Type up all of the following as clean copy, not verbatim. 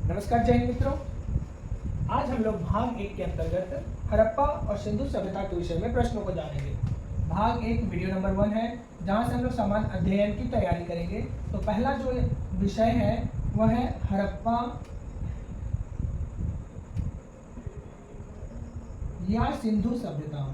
नमस्कार जय हिंद मित्रों। आज हम लोग भाग 1 के अंतर्गत हड़प्पा और सिंधु सभ्यता के विषय में प्रश्नों को जानेंगे। भाग 1 वीडियो नंबर 1 है, जहां से हम लोग सामान्य अध्ययन की तैयारी करेंगे। तो पहला जो विषय है वह है हड़प्पा या सिंधु सभ्यता।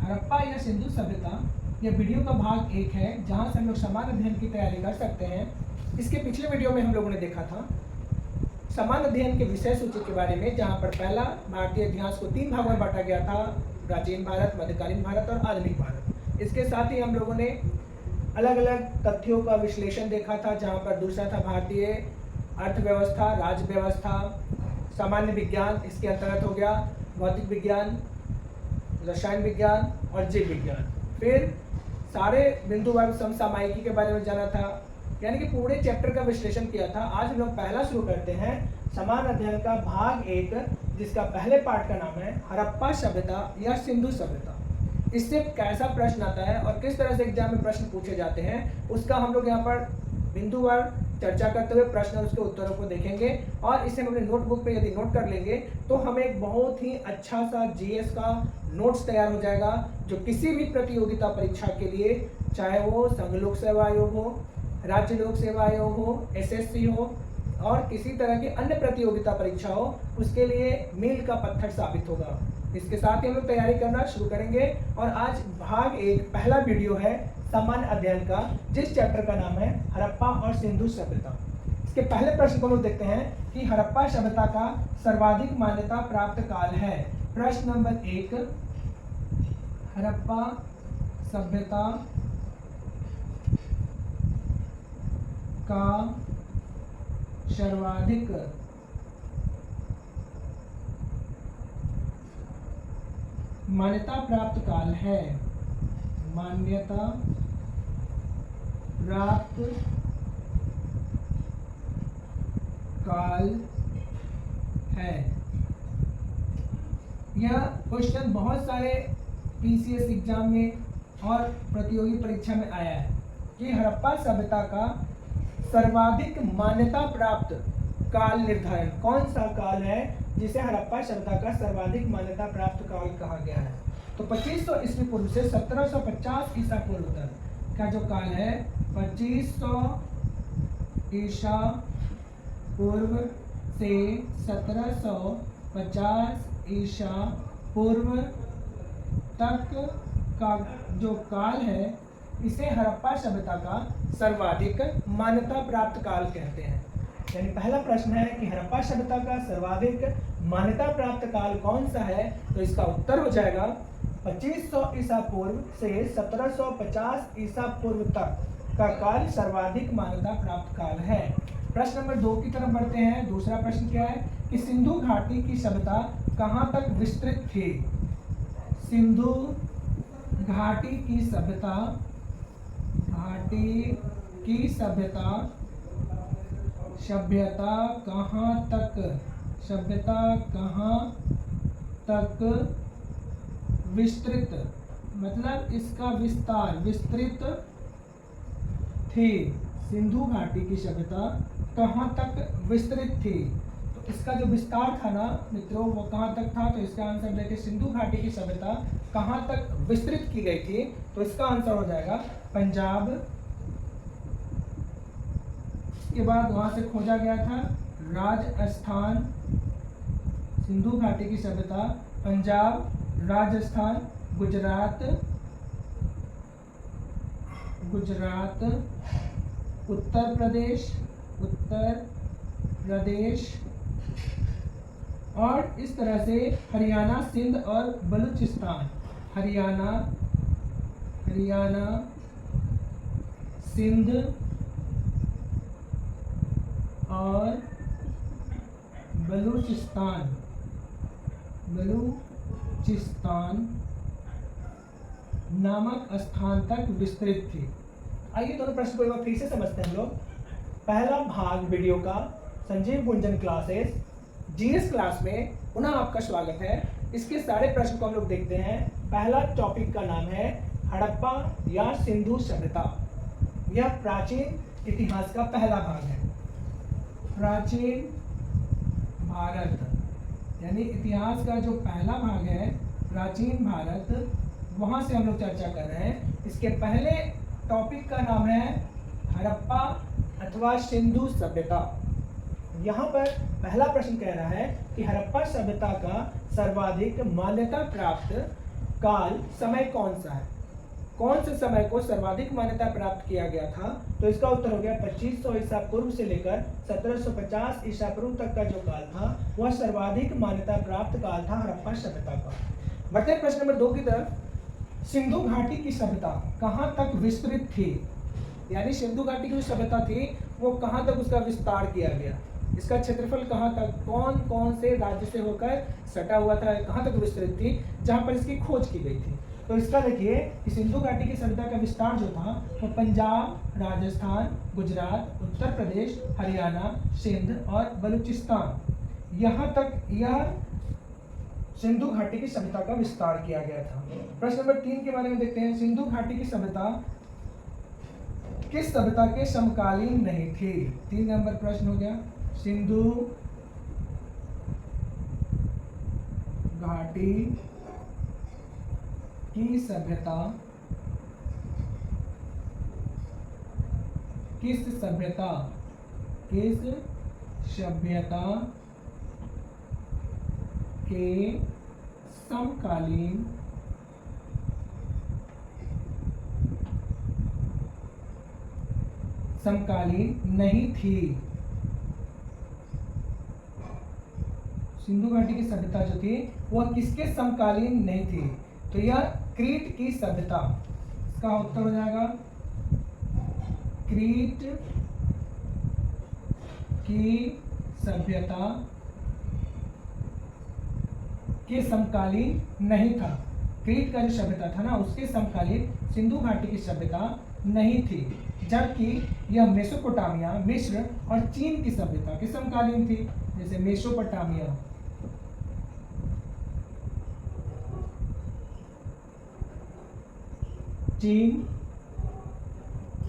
हड़प्पा या सिंधु सभ्यता यह वीडियो का भाग 1 है, जहां से हम लोग सामान्य अध्ययन की तैयारी कर सकते हैं। इसके पिछले वीडियो में हम लोगों ने देखा था सामान्य अध्ययन के विषय सूची के बारे में, जहां पर पहला भारतीय इतिहास को 3 भागों में बांटा गया था, प्राचीन भारत, मध्यकालीन भारत और आधुनिक भारत। इसके साथ ही हम लोगों ने अलग अलग तथ्यों का विश्लेषण देखा था, जहाँ पर दूसरा था भारतीय अर्थव्यवस्था, राज्य व्यवस्था, सामान्य विज्ञान, इसके अंतर्गत हो गया भौतिक विज्ञान, रसायन विज्ञान और जीव विज्ञान। फिर सारे बिंदुवार समसामयिकी के बारे में जाना था, यानी कि पूरे चैप्टर का विश्लेषण किया था। आज हम लोग पहला शुरू करते हैं सामान्य अध्ययन का भाग 1, जिसका पहले पार्ट का नाम है हड़प्पा सभ्यता या सिंधु सभ्यता। इससे कैसा प्रश्न आता है और किस तरह से एग्जाम में प्रश्न पूछे जाते हैं, उसका हम लोग यहाँ पर बिंदुवार चर्चा करते हुए प्रश्न और उसके उत्तरों को देखेंगे। और इसे हम अपने नोटबुक पे यदि नोट कर लेंगे तो हमें एक बहुत ही अच्छा सा जीएस का नोट्स तैयार हो जाएगा, जो किसी भी प्रतियोगिता परीक्षा के लिए, चाहे वो संघ लोक सेवा आयोग हो, राज्य लोक सेवा आयोग हो, एसएससी हो और किसी तरह की अन्य प्रतियोगिता परीक्षा हो, उसके लिए मील का पत्थर साबित होगा। इसके साथ ही हम लोग तैयारी करना शुरू करेंगे। और आज भाग 1 पहला वीडियो है सामान्य अध्ययन का, जिस चैप्टर का नाम है हड़प्पा और सिंधु सभ्यता। इसके पहले प्रश्न को लोग देखते हैं कि हड़प्पा सभ्यता का सर्वाधिक मान्यता प्राप्त काल है। प्रश्न नंबर 1, हड़प्पा सभ्यता का सर्वाधिक मान्यता प्राप्त काल है। मान्यता प्राप्त काल है। यह क्वेश्चन बहुत सारे पीसीएस एग्जाम में और प्रतियोगी परीक्षा में आया है कि हड़प्पा सभ्यता का सर्वाधिक मान्यता प्राप्त काल निर्धारण कौन सा काल है, जिसे हड़प्पा सभ्यता का सर्वाधिक मान्यता प्राप्त काल कहा गया है। तो 2500 ईस्वी पूर्व से 1750 ईसा पूर्व तक का जो काल है, 2500 ईसा पूर्व से 1750 ईसा पूर्व तक का जो काल है, इसे हड़प्पा सभ्यता का सर्वाधिक मान्यता प्राप्त काल कहते हैं। यानी पहला प्रश्न है कि हड़प्पा सभ्यता का सर्वाधिक मान्यता प्राप्त काल कौन सा है, तो इसका उत्तर हो जाएगा 2500 ईसा पूर्व से 1750 ईसा पूर्व तक का काल सर्वाधिक मान्यता प्राप्त काल है। प्रश्न नंबर 2 की तरफ बढ़ते हैं। दूसरा प्रश्न क्या है कि सिंधु घाटी की सभ्यता कहाँ तक विस्तृत थी। सिंधु घाटी की सभ्यता, सभ्यता कहाँ तक विस्तृत, मतलब इसका विस्तार, विस्तृत थी। सिंधु घाटी की सभ्यता कहाँ तक विस्तृत थी, तो इसका जो विस्तार था ना मित्रों, वो कहाँ तक था, तो इसका आंसर देखिए सिंधु घाटी की सभ्यता कहाँ तक विस्तृत की गई थी, तो इसका आंसर हो जाएगा पंजाब। के बाद वहां से खोजा गया था राजस्थान। सिंधु घाटी की सभ्यता पंजाब, राजस्थान, गुजरात, उत्तर प्रदेश और इस तरह से हरियाणा, सिंध और बलूचिस्तान। हरियाणा, सिंध और बलूचिस्तान नामक स्थान तक विस्तृत थी। आइए दोनों प्रश्न को एक बार फिर से समझते हैं हम लोग। पहला भाग वीडियो का Sanjeev Gunjan classes GS class में पुनः आपका स्वागत है। इसके सारे प्रश्न को हम लोग देखते हैं। पहला टॉपिक का नाम है हड़प्पा या सिंधु सभ्यता। यह प्राचीन इतिहास का पहला भाग है। प्राचीन भारत यानी इतिहास का जो पहला भाग है प्राचीन भारत, वहां से हम लोग चर्चा कर रहे हैं। इसके पहले टॉपिक का नाम है हड़प्पा अथवा सिंधु सभ्यता। यहाँ पर पहला प्रश्न कह रहा है कि हड़प्पा सभ्यता का सर्वाधिक मान्यता प्राप्त काल समय कौन सा है? कौन से समय को सर्वाधिक मान्यता प्राप्त किया गया था? तो इसका उत्तर हो गया 2500 ईसा पूर्व से लेकर 1750 ईसा पूर्व तक का जो काल था वह सर्वाधिक मान्यता प्राप्त काल था हड़प्पा सभ्यता का। बढ़ते हैं प्रश्न नंबर 2 की तरफ। सिंधु घाटी की सभ्यता कहाँ तक विस्तृत थी? यानी सिंधु घाटी की जो सभ्यता थी वो कहाँ तक उसका विस्तार किया गया? इसका क्षेत्रफल कहाँ तक, कौन कौन से राज्य से होकर सटा हुआ था, कहाँ तक विस्तृत थी, जहाँ पर इसकी खोज की गई थी? तो इसका देखिए कि सिंधु घाटी की सभ्यता का विस्तार जो था वो पंजाब, राजस्थान, गुजरात, उत्तर प्रदेश, हरियाणा, सिंध और बलूचिस्तान, यहाँ तक यह सिंधु घाटी की सभ्यता का विस्तार किया गया था। प्रश्न नंबर 3 के बारे में देखते हैं। सिंधु घाटी की सभ्यता किस सभ्यता के समकालीन नहीं थी? 3 नंबर प्रश्न हो गया। सिंधु घाटी की सभ्यता किस सभ्यता के समकालीन नहीं थी? सिंधु घाटी की सभ्यता जो थी वह किसके समकालीन नहीं थी? तो यह क्रीट की सभ्यता, इसका उत्तर हो जाएगा क्रीट की सभ्यता के समकालीन नहीं था। क्रीट का जो सभ्यता था ना उसके समकालीन सिंधु घाटी की सभ्यता नहीं थी, जबकि यह मेसोपोटामिया, मिस्र और चीन की सभ्यता के समकालीन थी। जैसे मेसोपोटामिया, चीन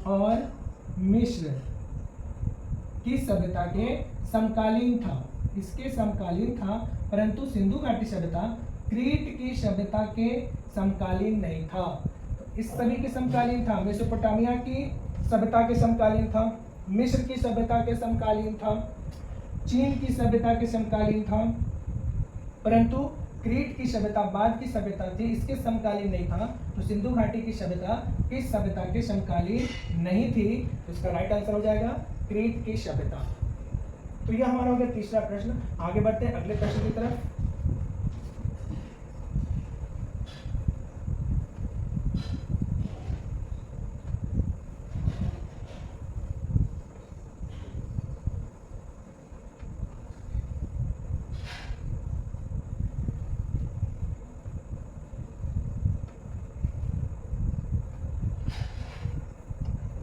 और मिस्र की सभ्यता के समकालीन था, इसके समकालीन था, परंतु सिंधु घाटी सभ्यता क्रीट की सभ्यता के समकालीन नहीं था। तो इस सभी के समकालीन था। मेसोपोटामिया की सभ्यता के समकालीन था, मिस्र की सभ्यता के समकालीन था, चीन की सभ्यता के समकालीन था, परंतु क्रीट की सभ्यता बाद की सभ्यता थी, इसके समकालीन नहीं था। तो सिंधु घाटी की सभ्यता किस सभ्यता के समकालीन नहीं थी? तो इसका राइट आंसर हो जाएगा क्रीट की सभ्यता। तो यह हमारा हो गया तीसरा प्रश्न। आगे बढ़ते हैं अगले प्रश्न की तरफ।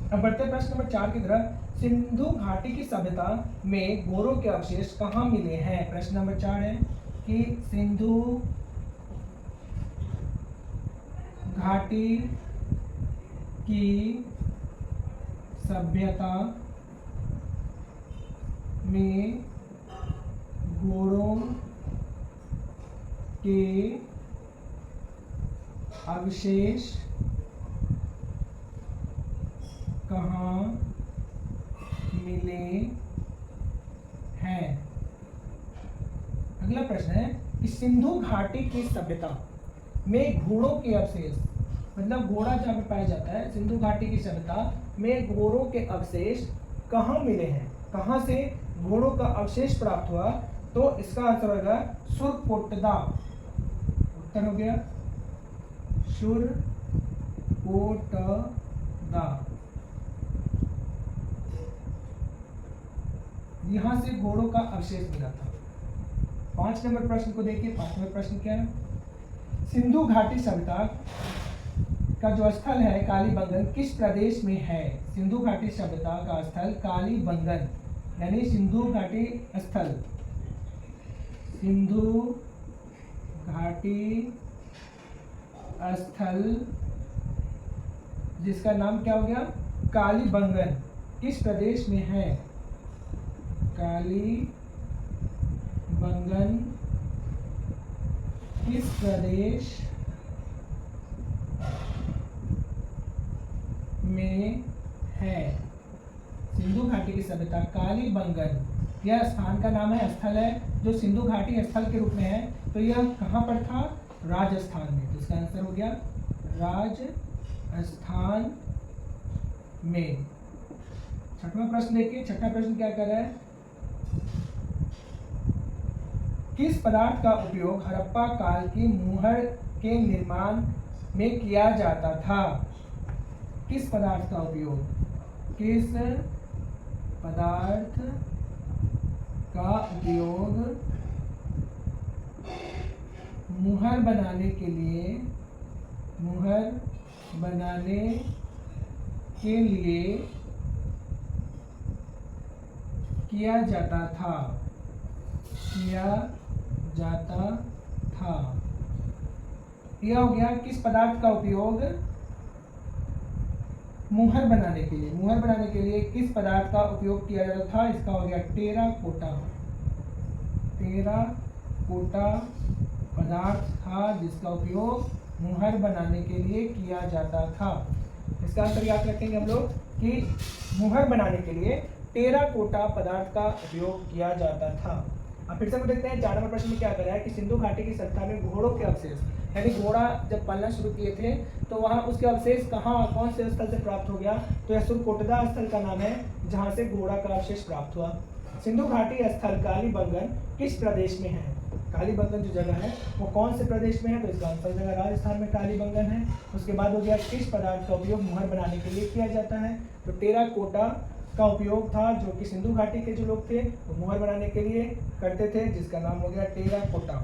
अब बढ़ते हैं प्रश्न नंबर 4 की तरफ। सिंधु घाटी की सभ्यता में गोरों के अवशेष कहाँ मिले हैं? प्रश्न नंबर 4 है कि सिंधु घाटी की सभ्यता में गोरों के अवशेष कहाँ मिले हैं? अगला प्रश्न है कि सिंधु घाटी की सभ्यता में घोड़ों के अवशेष, मतलब घोड़ा जहाँ पे पाया जाता है, सिंधु घाटी की सभ्यता में घोड़ों के अवशेष कहाँ मिले हैं? कहाँ से घोड़ों का अवशेष प्राप्त हुआ? तो इसका आंसर होगा सुरकोटदा। उत्तर हो गया सुरकोटदा। यहां से घोड़ों का अवशेष मिला था। 5 नंबर प्रश्न को देखिए। 5 नंबर प्रश्न क्या है? सिंधु घाटी सभ्यता का जो स्थल है कालीबंगन किस प्रदेश में है? सिंधु घाटी सभ्यता का स्थल कालीबंगन, यानी सिंधु घाटी स्थल, सिंधु घाटी स्थल जिसका नाम क्या हो गया, कालीबंगन, किस प्रदेश में है? कालीबंगन किस प्रदेश में है? सिंधु घाटी की सभ्यता कालीबंगन, यह स्थान का नाम है, स्थल है जो सिंधु घाटी स्थल के रूप में है। तो यह कहाँ पर था? राजस्थान में। तो इसका आंसर हो गया राजस्थान में। छठवां प्रश्न देखिए, छठा प्रश्न क्या कर रहा है? किस पदार्थ का उपयोग हड़प्पा काल की मुहर के निर्माण में किया जाता था? किस पदार्थ का उपयोग, किस पदार्थ का उपयोग मुहर बनाने के लिए किया जाता था? यह हो गया किस पदार्थ का उपयोग मुहर बनाने के लिए किस पदार्थ का उपयोग किया जाता था? इसका हो गया टेराकोटा पदार्थ था जिसका उपयोग मुहर बनाने के लिए किया जाता था। इसका आंसर याद रखेंगे हम लोग कि मुहर बनाने के लिए टेराकोटा पदार्थ का उपयोग किया जाता था। अब फिर से हम देखते हैं 4 नंबर प्रश्न में क्या कर रहा है कि सिंधु घाटी की सभ्यता में घोड़ों के अवशेष, यानी घोड़ा जब पालना शुरू किए थे तो वहाँ उसके अवशेष कहाँ, कौन से स्थल से प्राप्त हो गया? तो यह सुरकोटदा स्थल का नाम है जहाँ से घोड़ा का अवशेष प्राप्त हुआ। सिंधु घाटी स्थल कालीबंगन किस प्रदेश में है? कालीबंगन जो जगह है वो कौन से प्रदेश में है? तो इसका आंसर जगह राजस्थान में कालीबंगन है। उसके बाद हो गया किस पदार्थ का उपयोग मुहर बनाने के लिए किया जाता है? तो टेराकोटा का उपयोग था, जो कि सिंधु घाटी के जो लोग थे वो मुहर बनाने के लिए करते थे, जिसका नाम हो गया टेराकोटा।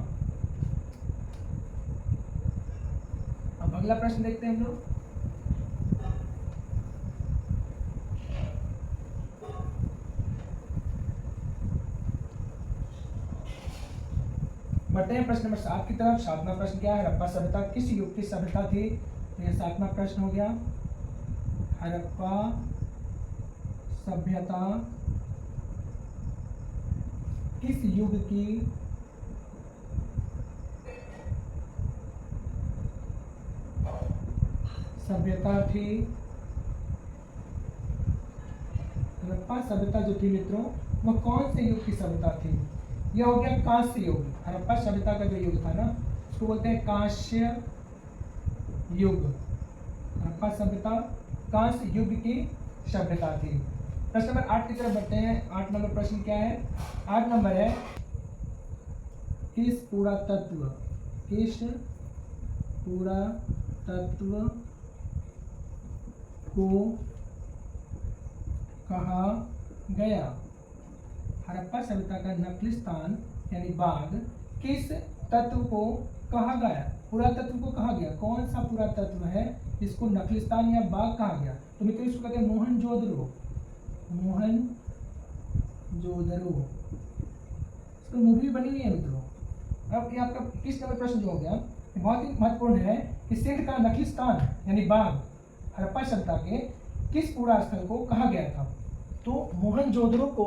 अब अगला प्रश्न देखते हैं हम लोग। बढ़ते हैं प्रश्न नंबर 7 की तरफ। 7वां प्रश्न क्या है? हड़प्पा सभ्यता किस युग की सभ्यता थी? तो यह 7वां प्रश्न हो गया। हड़प्पा सभ्यता किस युग की सभ्यता थी? हड़प्पा सभ्यता जो थी मित्रों वह कौन से युग की सभ्यता थी? यह हो गया कांस्य युग। हड़प्पा सभ्यता का जो युग था ना उसको बोलते हैं कांस्य युग। हड़प्पा सभ्यता कांस्य युग की सभ्यता थी। प्रश्न नंबर 8 की तरफ बढ़ते हैं। 8 नंबर प्रश्न क्या है? 8 नंबर है किस पुरातत्व को कहा गया? हड़प्पा सभ्यता का नकली स्थान यानी बाग किस तत्व को कहा गया? पुरातत्व को कहा गया। कौन सा पुरातत्व है जिसको नकली स्थान या बाग कहा गया? तो मित्रों इसको कहते हैं मोहनजोदड़ो। इसको मूवी बनी हुई है मित्रों। अब ये आपका किस नंबर प्रश्न जो हो गया बहुत ही महत्वपूर्ण है कि सिंध का नकली स्थान यानी बाग हड़प्पा सभ्यता के किस पुरा स्थल को कहा गया था? तो मोहनजोदड़ो को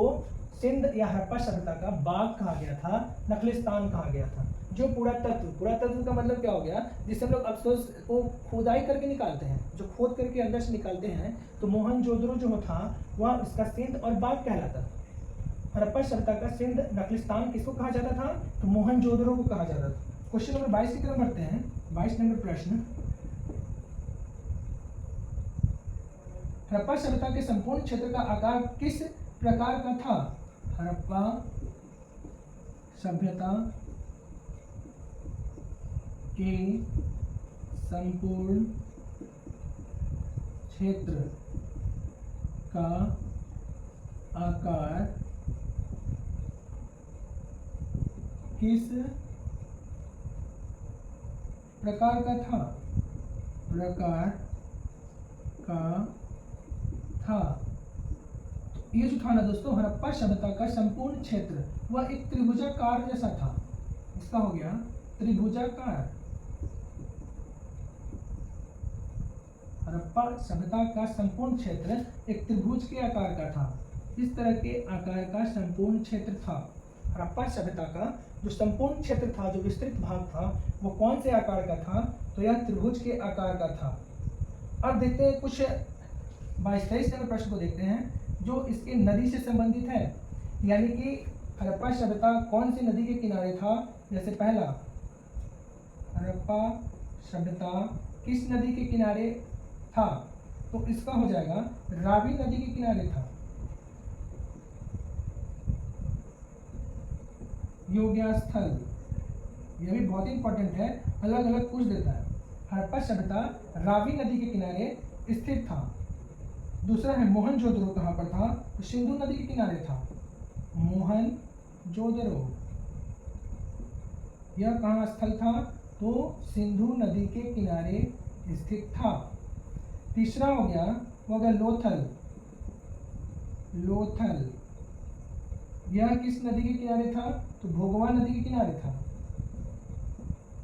सिंध या हड़प्पा सभ्यता का बाग कहा गया था, नकली स्थान कहा गया था। जो पुरातत्व का मतलब क्या हो गया? जिससे हम लोग अफसोस को खुदाई करके निकालते हैं, जो खोद करके अंदर से निकालते हैं, तो मोहनजोदड़ो जो था वह इसका सिंध और बाग कहलाता था। हड़प्पा सभ्यता का सिंध नकली स्थान किसको कहा जाता था? तो मोहनजोदड़ो को कहा जाता था। क्वेश्चन नंबर 22 की तरफ बढ़ते हैं। 22 नंबर प्रश्न, हड़प्पा सभ्यता के संपूर्ण क्षेत्र का आकार किस प्रकार का था? हड़प्पा सभ्यता के संपूर्ण क्षेत्र का आकार किस प्रकार का था? ये जो था ना दोस्तों हड़प्पा सभ्यता का संपूर्ण क्षेत्र वह एक त्रिभुजाकार जैसा था। इसका हो गया त्रिभुजाकार। हड़प्पा सभ्यता का संपूर्ण क्षेत्र एक त्रिभुज के आकार का था। इस तरह के आकार का संपूर्ण क्षेत्र था। हड़प्पा सभ्यता का जो संपूर्ण क्षेत्र था, जो विस्तृत भाग था, वो कौन से आकार का था? तो यह त्रिभुज के आकार का था। अब देखते हैं कुछ 22-23 नंबर प्रश्न को देखते हैं जो इसके नदी से संबंधित है। यानी कि हड़प्पा सभ्यता कौन सी नदी के किनारे था? जैसे पहला, हड़प्पा सभ्यता किस नदी के किनारे था? तो इसका हो जाएगा रावी नदी के किनारे था। योग्य स्थल, यह भी बहुत ही इंपॉर्टेंट है, अलग अलग पूछ देता है। हड़प्पा सभ्यता रावी नदी के किनारे स्थित था। दूसरा है मोहनजोदड़ो कहाँ पर था? तो सिंधु नदी के किनारे था। मोहनजोदड़ो यह कहाँ स्थल था? तो सिंधु नदी के किनारे स्थित था। तीसरा हो गया लोथल। लोथल यह किस नदी के किनारे था? तो भोगवा नदी के किनारे था।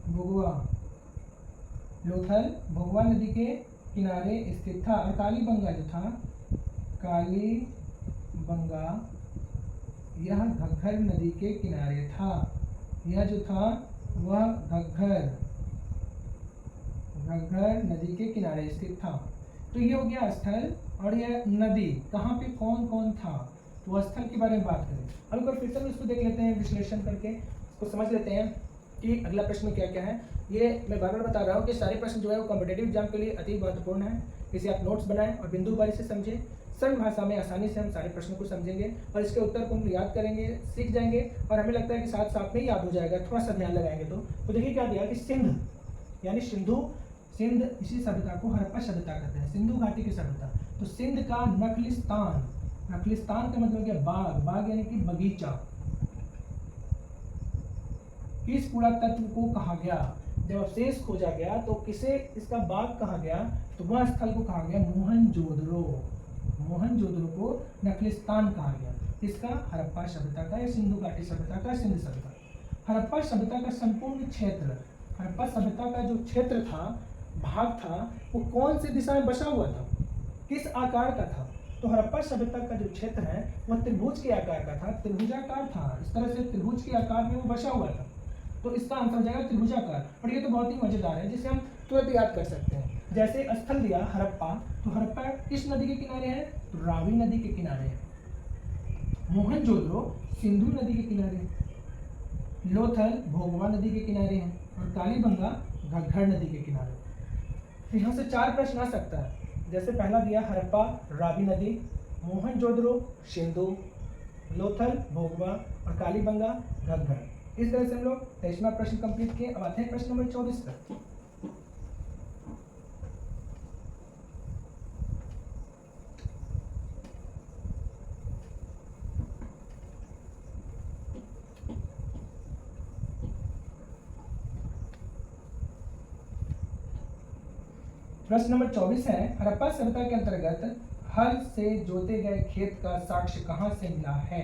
भोगवा, लोथल भोगवा नदी के किनारे स्थित था। और कालीबंगा जो था, कालीबंगा यह घग्गर नदी के किनारे था। यह जो था वह घग्गर नदी के किनारे स्थित था। तो ये हो गया स्थल और यह नदी कहाँ पे कौन कौन था, तो स्थल के बारे में बात करें। अब एक बार फिर से इसको देख लेते हैं, विश्लेषण करके इसको समझ लेते हैं कि अगला प्रश्न में क्या क्या है। ये मैं बार बार बता रहा हूँ कि सारे प्रश्न जो है वो कॉम्पिटेटिव एग्जाम के लिए अति महत्वपूर्ण है। इसे आप नोट्स बनाएं और बिंदुवारी से समझें। सरल भाषा में आसानी से हम सारे प्रश्नों को समझेंगे और इसके उत्तर को हम याद करेंगे, सीख जाएंगे और हमें लगता है कि साथ साथ में याद हो जाएगा, थोड़ा सा ध्यान लगाएंगे तो देखिए क्या दिया कि सिंध यानी सिंध इसी सभ्यता को हड़प्पा सभ्यता कहते हैं, सिंधु घाटी की सभ्यता। तो सिंध का नखलिस्तान, नखलिस्तान का मतलब क्या? बाग यानी कि बगीचा। किस पुरातत्व को कहा गया? जब अवशेष खोजा गया तो किसे इसका बाग कहा गया? तो वह स्थल को कहा गया मोहनजोदड़ो। मोहनजोदड़ो को नखलिस्तान कहा गया। इसका हड़प्पा सभ्यता का या सिंधु घाटी सभ्यता का, सिंध सभ्यता। हड़प्पा सभ्यता का संपूर्ण क्षेत्र, हड़प्पा सभ्यता का जो क्षेत्र था, भाग था, वो कौन सी दिशा में बसा हुआ था? किस आकार का था? तो हड़प्पा सभ्यता का जो क्षेत्र है वह त्रिभुज के आकार का था, त्रिभुजाकार था। इस तरह से त्रिभुज के आकार में वो बसा हुआ था। तो इसका आंसर हो जाएगा त्रिभुजाकार। और ये तो बहुत ही मजेदार है, जिसे हम तुरंत याद कर सकते हैं। जैसे स्थल दिया हड़प्पा, तो हड़प्पा किस नदी के किनारे है? तो रावी नदी के किनारे है। मोहनजोदड़ो सिंधु नदी के किनारे है। लोथल भोगवा नदी के किनारे है और कालीबंगा घग्गर नदी के किनारे। तो यहाँ से 4 प्रश्न आ सकता है। जैसे पहला दिया हड़प्पा रावी नदी, मोहनजोदड़ो सिंधु, लोथल भोगवा और कालीबंगा घग्गर। इस तरह से हम लोग 23वां प्रश्न कंप्लीट किए। अब आते हैं प्रश्न नंबर 24 पर। प्रश्न नंबर 24 है, हड़प्पा सभ्यता के अंतर्गत हल से जोते गए खेत का साक्ष्य कहाँ से मिला है?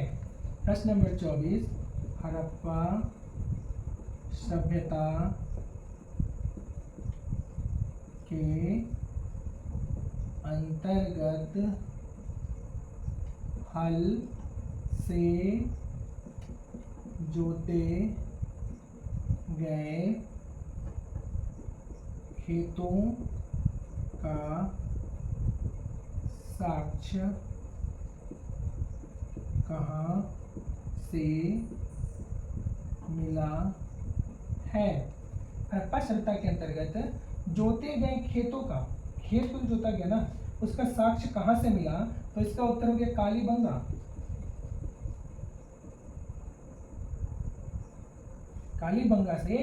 प्रश्न नंबर 24, हड़प्पा सभ्यता के अंतर्गत हल से जोते गए खेतों का साक्ष्य कहाँ से मिला है? हड़प्पा सभ्यता के अंतर्गत जोते गए खेतों का, खेत को जोता गया ना, उसका साक्ष्य कहाँ से मिला? तो इसका उत्तर हो गया कालीबंगा। कालीबंगा से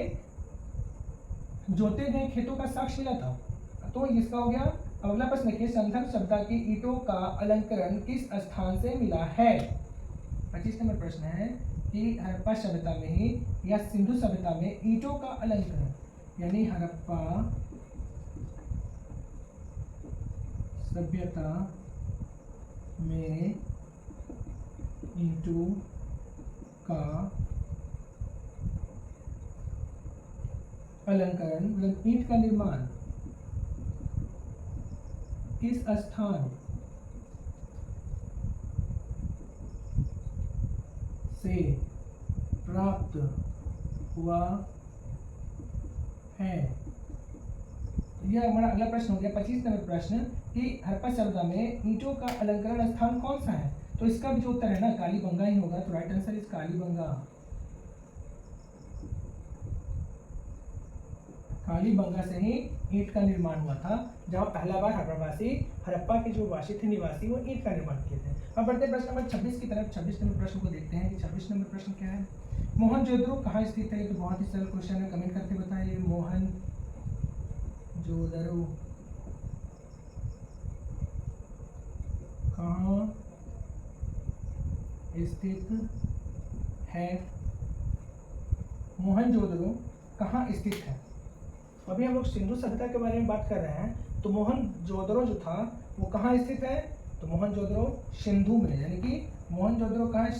जोते गए खेतों का साक्ष्य मिला था। तो इसका हो गया। अगला प्रश्न देखिए, संदर्भ सभ्यता की ईंटों का अलंकरण किस स्थान से मिला है? 25 नंबर प्रश्न है कि हड़प्पा सभ्यता में ही या सिंधु सभ्यता में ईंटों का अलंकरण, यानी हड़प्पा सभ्यता में ईंटों का अलंकरण, मतलब ईंट का निर्माण किस स्थान से प्राप्त हुआ है। यह हमारा अगला प्रश्न हो गया 25 नंबर प्रश्न कि हड़प्पा सभ्यता में ईंटों का अलंकरण स्थान कौन सा है। तो इसका भी जो उत्तर है ना कालीबंगा ही होगा। तो right answer is Kalibangan. Kalibangan से ही ईंट का निर्माण हुआ था, जहां पहला बार हड़प्पा के जो वासी थे निवासी वो ईंट का निर्माण किए थे। अब बढ़ते प्रश्न नंबर 26 की तरफ। 26 नंबर प्रश्न को देखते हैं कि 26 नंबर प्रश्न क्या है। मोहनजोदड़ो कहाँ स्थित है। ये तो बहुत ही सरल क्वेश्चन है, कमेंट करके बताइए। मोहनजोदड़ो कहाँ स्थित है। मोहनजोदड़ो कहाँ स्थित है। अभी हम लोग सिंधु सभ्यता के बारे में बात कर रहे हैं। तो मोहनजोदड़ो जो था वो कहाँ स्थित है। तो मोहनजोदड़ो सिंधु में, यानी कि मोहनजोदड़ो कहाँ है,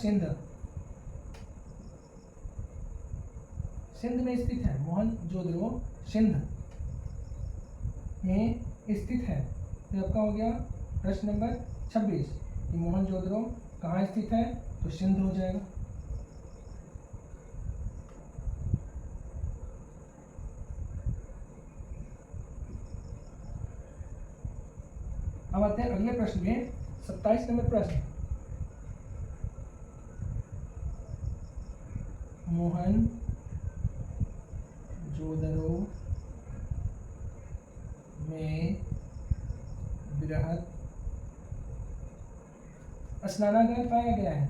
सिंध में स्थित है। मोहनजोदड़ो सिंध में स्थित है। तो आपका हो गया प्रश्न नंबर 26 कि मोहनजोदड़ो कहाँ स्थित है। तो सिंध हो जाएगा। अब आते हैं अगले प्रश्न में 27 नंबर प्रश्न। मोहनजोदड़ो में बृहद स्नानागार पाया गया है।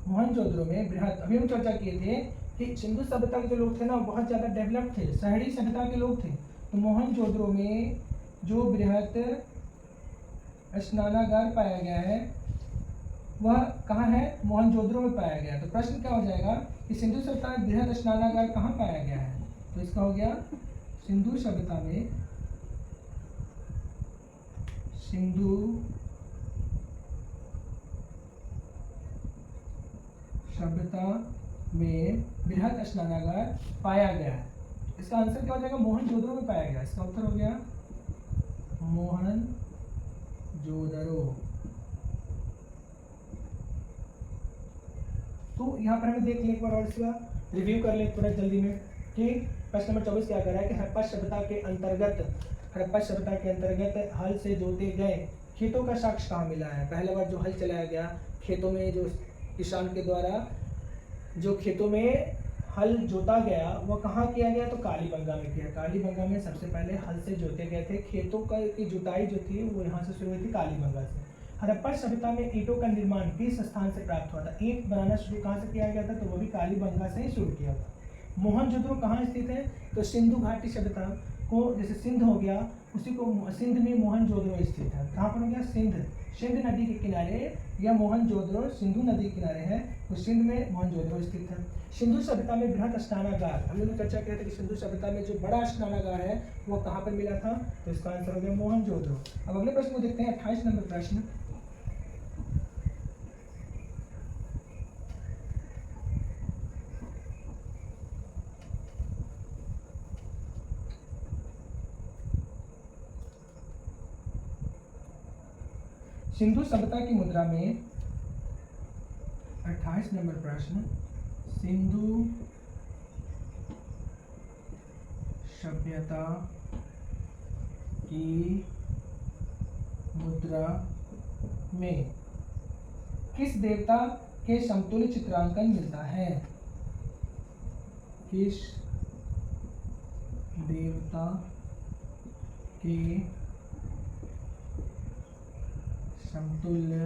मोहनजोदड़ो में बृहद, अभी हम चर्चा किए थे कि सिंधु सभ्यता के जो लोग थे ना बहुत ज़्यादा डेवलप थे, शहरी सभ्यता के लोग थे। तो मोहनजोदड़ो में जो बृहद स्नानागार पाया गया है वह कहाँ है, मोहनजोदड़ो में पाया गया। तो प्रश्न क्या हो जाएगा कि सिंधु सभ्यता में बृहद स्नानागार कहाँ पाया गया है। तो इसका हो गया सिंधु सभ्यता में बृहद स्नानागार पाया गया है। इसका आंसर क्या हो जाएगा, मोहनजोदड़ो में पाया गया। इसका उत्तर हो गया मोहनजोदड़ो। तो यहाँ पर हमें देख लें एक बार और इसका रिव्यू कर ले थोड़ा जल्दी में कि प्रश्न नंबर 24 क्या कर रहा है कि हड़प्पा सभ्यता के अंतर्गत हल से जोते गए खेतों का साक्ष्य कहाँ मिला है। पहला बार जो हल चलाया गया खेतों में, जो किसान के द्वारा जो खेतों में हल जोता गया वह कहाँ किया गया। तो कालीबंगा में किया। कालीबंगा में सबसे पहले हल से जोते गए थे। खेतों की जुताई जो थी वो यहाँ से शुरू हुई थी कालीबंगा से। हड़प्पा सभ्यता में ईंटों का निर्माण किस स्थान से प्राप्त हुआ था। ईंट बनाना शुरू कहाँ से किया गया था। तो वो भी कालीबंगा से ही शुरू किया था। मोहनजोदड़ो कहाँ स्थित है। तो सिंधु घाटी सभ्यता को, जैसे सिंध हो गया उसी को सिंध में मोहनजोदड़ो स्थित है। कहाँ पर हो गया, सिंध नदी के किनारे। यह मोहनजोदड़ो सिंधु नदी के किनारे है, तो सिंध में मोहनजोदड़ो स्थित है। सिंधु सभ्यता में बृहद स्नानागार, हम लोग चर्चा किया था कि सिंधु सभ्यता में जो बड़ा स्नानागार है वो कहाँ पर मिला था। तो इसका आंसर हो गया मोहनजोदड़ो। अब अगले प्रश्न को देखते हैं 28 नंबर प्रश्न। सिंधु सभ्यता की मुद्रा में 28 नंबर प्रश्न। सिंधु सभ्यता की मुद्रा में किस देवता के समतुल्य चित्रांकन मिलता है। किस देवता के समतुल्य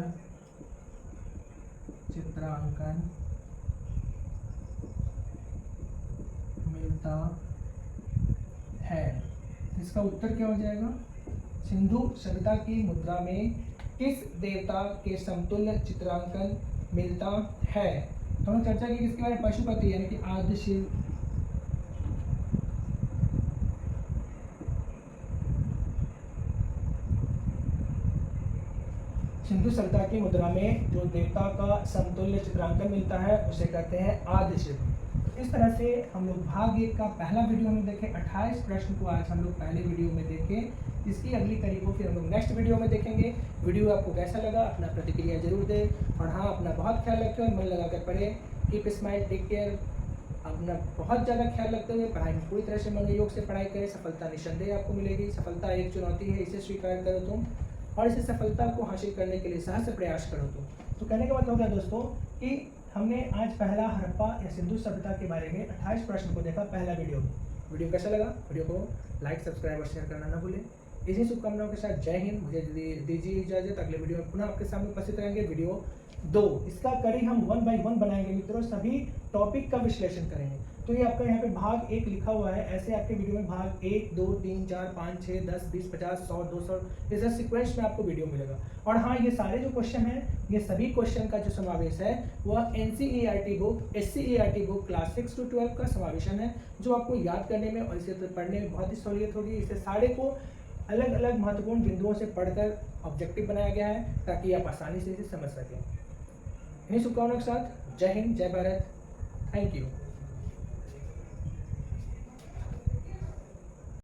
चित्रांकन मिलता है। इसका उत्तर क्या हो जाएगा, सिंधु सभ्यता की मुद्रा में किस देवता के समतुल्य चित्रांकन मिलता है। तो हमने चर्चा की किसके बारे में, पशुपति यानी कि आदि शिव। सिंधु सभ्यता की मुद्रा में जो देवता का समतुल्य चित्रांकन मिलता है उसे कहते हैं आद्य शिल्प। इस तरह से हम लोग भाग 1 का पहला वीडियो में देखें, 28 प्रश्न को आज हम लोग पहले वीडियो में देखें। इसकी अगली कड़ी को फिर हम लोग नेक्स्ट वीडियो में देखेंगे। वीडियो आपको कैसा लगा अपना प्रतिक्रिया जरूर दें, और हाँ, अपना बहुत ख्याल रखें और मन लगा कर पढ़ें। Keep smile, take care. अपना बहुत ज़्यादा ख्याल रखते हुए पढ़ाई में पूरी तरह से मनोयोग से पढ़ाई करें। सफलता निस्संदेह आपको मिलेगी। सफलता एक चुनौती है, इसे स्वीकार करो तुम, और इस सफलता को हासिल करने के लिए सहस्त्र प्रयास करो तुम। तो कहने का मतलब हो गया दोस्तों कि हमने आज पहला हड़प्पा या सिंधु सभ्यता के बारे में 28 प्रश्न को देखा पहला वीडियो में। वीडियो कैसा लगा? वीडियो को लाइक, सब्सक्राइब और शेयर करना ना भूलें। इसी शुभकामनाओं के साथ जय हिंद। मुझे दीजिए इजाजत। अगले वीडियो में पुनः आपके सामने उपस्थित रहेंगे। वीडियो 2 इसका कड़ी हम 1 बाय 1 बनाएंगे मित्रों, सभी टॉपिक का विश्लेषण करेंगे। तो ये आपका यहाँ पे भाग 1 लिखा हुआ है, ऐसे आपके वीडियो में भाग 1, 2, 3, 4, 5, 6, 10, 20, 50, 100, 200 इस सीक्वेंस में आपको वीडियो मिलेगा। और हाँ, ये सारे जो क्वेश्चन हैं, ये सभी क्वेश्चन का जो समावेश है वह NCERT book, SCERT book class 6 to 12 का समावेशन है, जो आपको याद करने में और इसे पढ़ने में बहुत ही सहूलियत होगी। इसे सारे को अलग अलग महत्वपूर्ण बिंदुओं से पढ़कर ऑब्जेक्टिव बनाया गया है ताकि आप आसानी से इसे समझ सकें। इन्हीं शुभकामनाओं के साथ जय हिंद, जय भारत। Thank you.